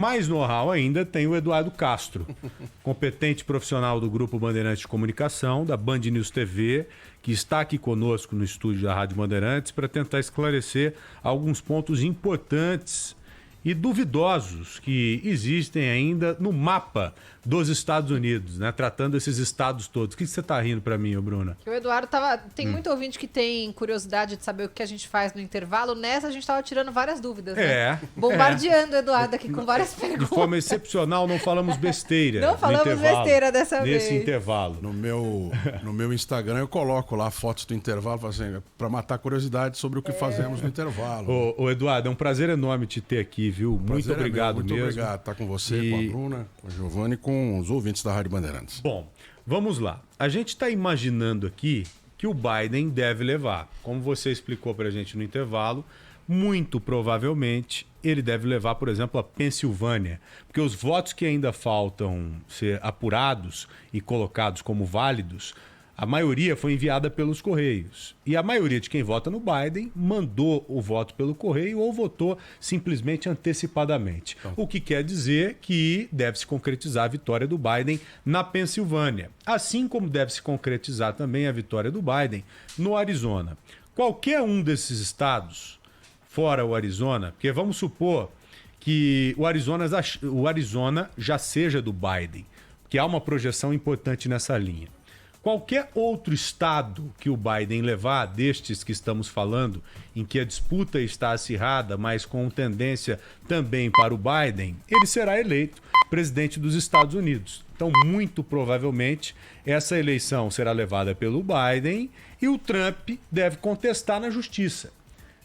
Mais know-how ainda tem o Eduardo Castro, competente profissional do Grupo Bandeirantes de Comunicação, da Band News TV, que está aqui conosco no estúdio da Rádio Bandeirantes para tentar esclarecer alguns pontos importantes e duvidosos que existem ainda no mapa dos Estados Unidos, né? Tratando esses estados todos. O que você tá rindo para mim, Bruna? Que o Eduardo tem muito ouvinte que tem curiosidade de saber o que a gente faz no intervalo. Nessa a gente tava tirando várias dúvidas, né? Bombardeando o Eduardo aqui com várias perguntas. De forma excepcional, não falamos besteira. Não falamos besteira dessa vez. Nesse intervalo. No meu Instagram eu coloco lá fotos do intervalo assim, para matar curiosidade sobre o que fazemos no intervalo. Ô, Eduardo, é um prazer enorme te ter aqui, viu? Muito obrigado mesmo. Muito obrigado. Tá com você, com a Bruna, com a Giovanni e com os ouvintes da Rádio Bandeirantes. Bom, vamos lá. A gente está imaginando aqui que o Biden deve levar. Como você explicou para a gente no intervalo, muito provavelmente ele deve levar, por exemplo, a Pensilvânia. Porque os votos que ainda faltam ser apurados e colocados como válidos, a maioria foi enviada pelos Correios. E a maioria de quem vota no Biden mandou o voto pelo Correio ou votou simplesmente antecipadamente. O que quer dizer que deve se concretizar a vitória do Biden na Pensilvânia. Assim como deve se concretizar também a vitória do Biden no Arizona. Qualquer um desses estados, fora o Arizona, porque vamos supor que o Arizona já seja do Biden, que há uma projeção importante nessa linha. Qualquer outro estado que o Biden levar, destes que estamos falando, em que a disputa está acirrada, mas com tendência também para o Biden, ele será eleito presidente dos Estados Unidos. Então, muito provavelmente, essa eleição será levada pelo Biden e o Trump deve contestar na justiça.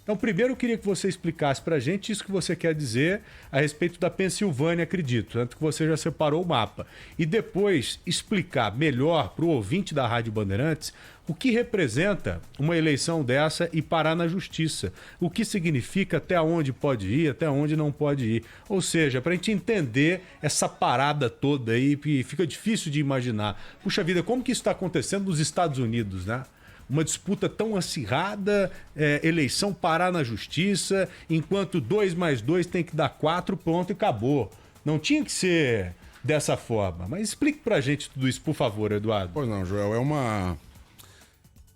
Então, primeiro eu queria que você explicasse para a gente isso que você quer dizer a respeito da Pensilvânia, acredito, tanto que você já separou o mapa. E depois explicar melhor para o ouvinte da Rádio Bandeirantes o que representa uma eleição dessa e parar na justiça. O que significa, até onde pode ir, até onde não pode ir. Ou seja, para a gente entender essa parada toda aí, que fica difícil de imaginar. Puxa vida, como que isso está acontecendo nos Estados Unidos, né? Uma disputa tão acirrada, eleição parar na justiça, enquanto 2 mais 2 tem que dar 4, pronto e acabou. Não tinha que ser dessa forma. Mas explique pra gente tudo isso, por favor, Eduardo. Pois não, Joel,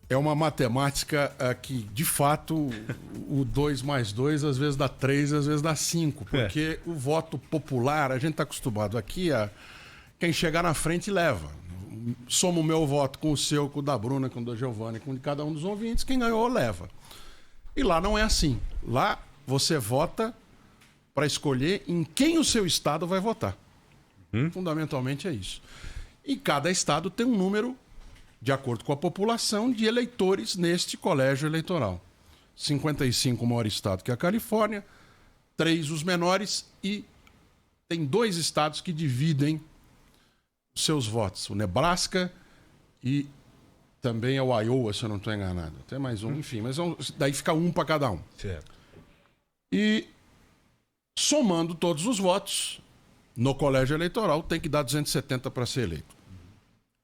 é uma matemática que, de fato, o 2 mais 2 às vezes dá 3, às vezes dá 5, porque o voto popular, a gente está acostumado aqui a quem chegar na frente leva. Soma o meu voto com o seu, com o da Bruna, com o da Giovanni, com o de cada um dos ouvintes, quem ganhou leva. E lá não é assim. Lá você vota para escolher em quem o seu estado vai votar. Fundamentalmente é isso. E cada estado tem um número, de acordo com a população, de eleitores neste colégio eleitoral. 55 o maior estado, que é a Califórnia, 3 os menores, e tem 2 estados que dividem seus votos, o Nebraska e também é o Iowa, se eu não estou enganado. Até mais um, enfim, mas daí fica um para cada um. Certo. E somando todos os votos no colégio eleitoral, tem que dar 270 para ser eleito.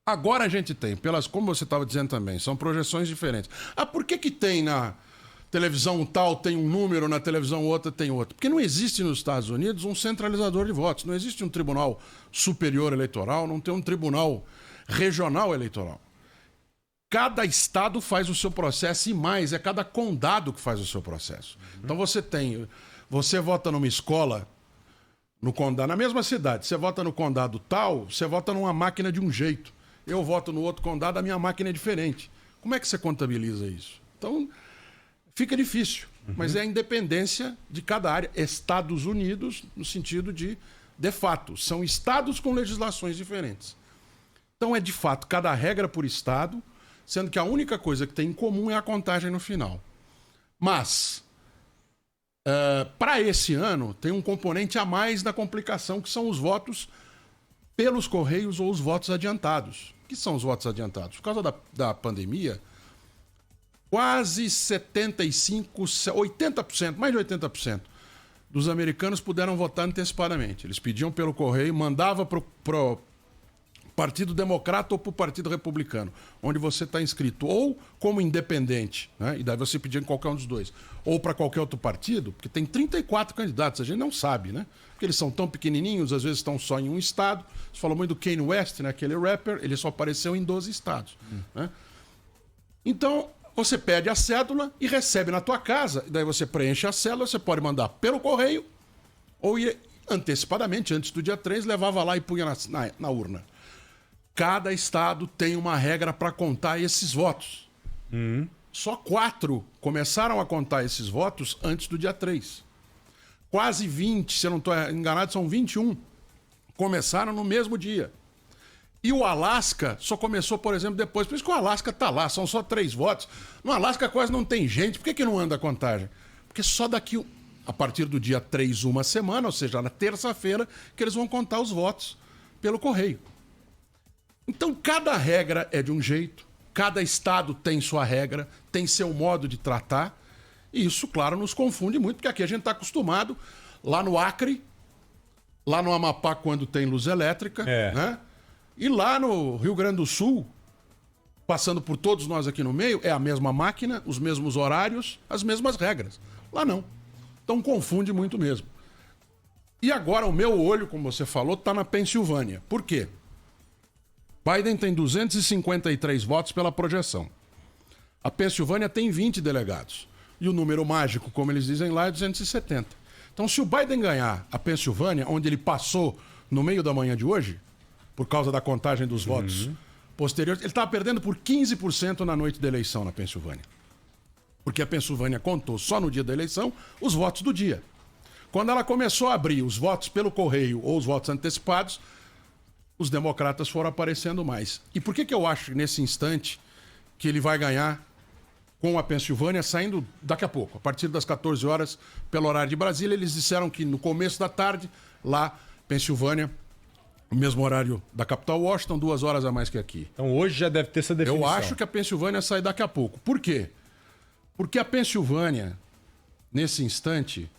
Agora a gente tem, como você estava dizendo também, são projeções diferentes. Por que tem na televisão tal tem um número, na televisão outra tem outro? Porque não existe nos Estados Unidos um centralizador de votos. Não existe um tribunal superior eleitoral, não tem um tribunal regional eleitoral. Cada estado faz o seu processo e mais, é cada condado que faz o seu processo. Então você vota numa escola, no condado, na mesma cidade, você vota no condado tal, você vota numa máquina de um jeito. Eu voto no outro condado, a minha máquina é diferente. Como é que você contabiliza isso? Então, fica difícil, mas é a independência de cada área. Estados Unidos, no sentido de fato, são estados com legislações diferentes. Então é de fato cada regra por estado, sendo que a única coisa que tem em comum é a contagem no final. Mas, para esse ano, tem um componente a mais da complicação, que são os votos pelos Correios ou os votos adiantados. O que são os votos adiantados? Por causa da pandemia, quase 80%, mais de 80% dos americanos puderam votar antecipadamente. Eles pediam pelo correio, mandava pro Partido Democrata ou para o Partido Republicano, onde você está inscrito ou como independente, né? E daí você pedir em qualquer um dos dois, ou para qualquer outro partido, porque tem 34 candidatos, a gente não sabe, né? Porque eles são tão pequenininhos, às vezes estão só em um estado. Você falou muito do Kanye West, né? Aquele rapper, ele só apareceu em 12 estados. Né? Então, você pede a cédula e recebe na tua casa, e daí você preenche a cédula, você pode mandar pelo correio ou ir antecipadamente, antes do dia 3, levava lá e punha na urna. Cada estado tem uma regra para contar esses votos. Só 4 começaram a contar esses votos antes do dia 3. Quase 20, se eu não estou enganado, são 21. Começaram no mesmo dia. E o Alasca só começou, por exemplo, depois. Por isso que o Alasca está lá, são só 3 votos. No Alasca quase não tem gente. Por que não anda a contagem? Porque só daqui, a partir do dia 3, uma semana, ou seja, na terça-feira, que eles vão contar os votos pelo correio. Então, cada regra é de um jeito, cada estado tem sua regra, tem seu modo de tratar, e isso, claro, nos confunde muito, porque aqui a gente está acostumado, lá no Acre, lá no Amapá, quando tem luz elétrica, né? E lá no Rio Grande do Sul, passando por todos nós aqui no meio, é a mesma máquina, os mesmos horários, as mesmas regras. Lá não. Então confunde muito mesmo. E agora o meu olho, como você falou, está na Pensilvânia. Por quê? Biden tem 253 votos pela projeção. A Pensilvânia tem 20 delegados. E o número mágico, como eles dizem lá, é 270. Então, se o Biden ganhar a Pensilvânia, onde ele passou no meio da manhã de hoje, por causa da contagem dos votos posteriores, ele estava perdendo por 15% na noite da eleição na Pensilvânia. Porque a Pensilvânia contou só no dia da eleição os votos do dia. Quando ela começou a abrir os votos pelo correio ou os votos antecipados, os democratas foram aparecendo mais. E por que eu acho, nesse instante, que ele vai ganhar com a Pensilvânia saindo daqui a pouco, a partir das 14 horas, pelo horário de Brasília? Eles disseram que no começo da tarde, lá, Pensilvânia, o mesmo horário da capital Washington, 2 horas a mais que aqui. Então hoje já deve ter essa definição. Eu acho que a Pensilvânia sai daqui a pouco. Por quê? Porque a Pensilvânia, nesse instante,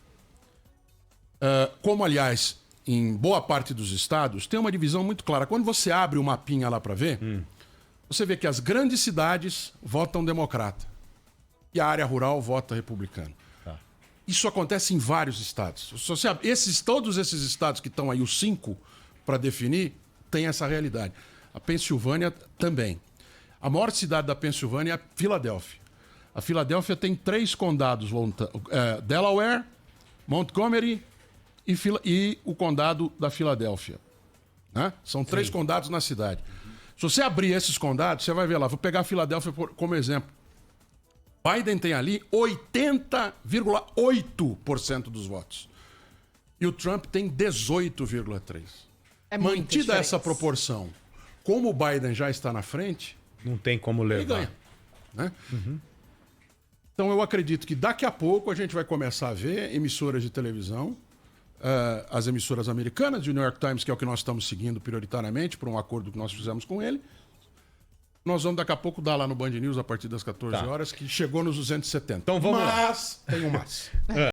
como aliás em boa parte dos estados, tem uma divisão muito clara. Quando você abre o mapinha lá para ver, você vê que as grandes cidades votam democrata e a área rural vota republicano. Tá. Isso acontece em vários estados. Se você abre, todos esses estados que estão aí, os 5 para definir, tem essa realidade. A Pensilvânia também. A maior cidade da Pensilvânia é a Filadélfia. A Filadélfia tem 3 condados, Delaware, Montgomery e o condado da Filadélfia. Né? São 3 condados na cidade. Se você abrir esses condados, você vai ver lá. Vou pegar a Filadélfia como exemplo. Biden tem ali 80,8% dos votos. E o Trump tem 18,3%. Mantida essa proporção, como o Biden já está na frente, não tem como levar. Ele ganha. Né? Então eu acredito que daqui a pouco a gente vai começar a ver emissoras de televisão, as emissoras americanas, o New York Times, que é o que nós estamos seguindo prioritariamente, por um acordo que nós fizemos com ele. Nós vamos daqui a pouco dar lá no Band News, a partir das 14 horas, que chegou nos 270. Então vamos lá. Mas tem um mas.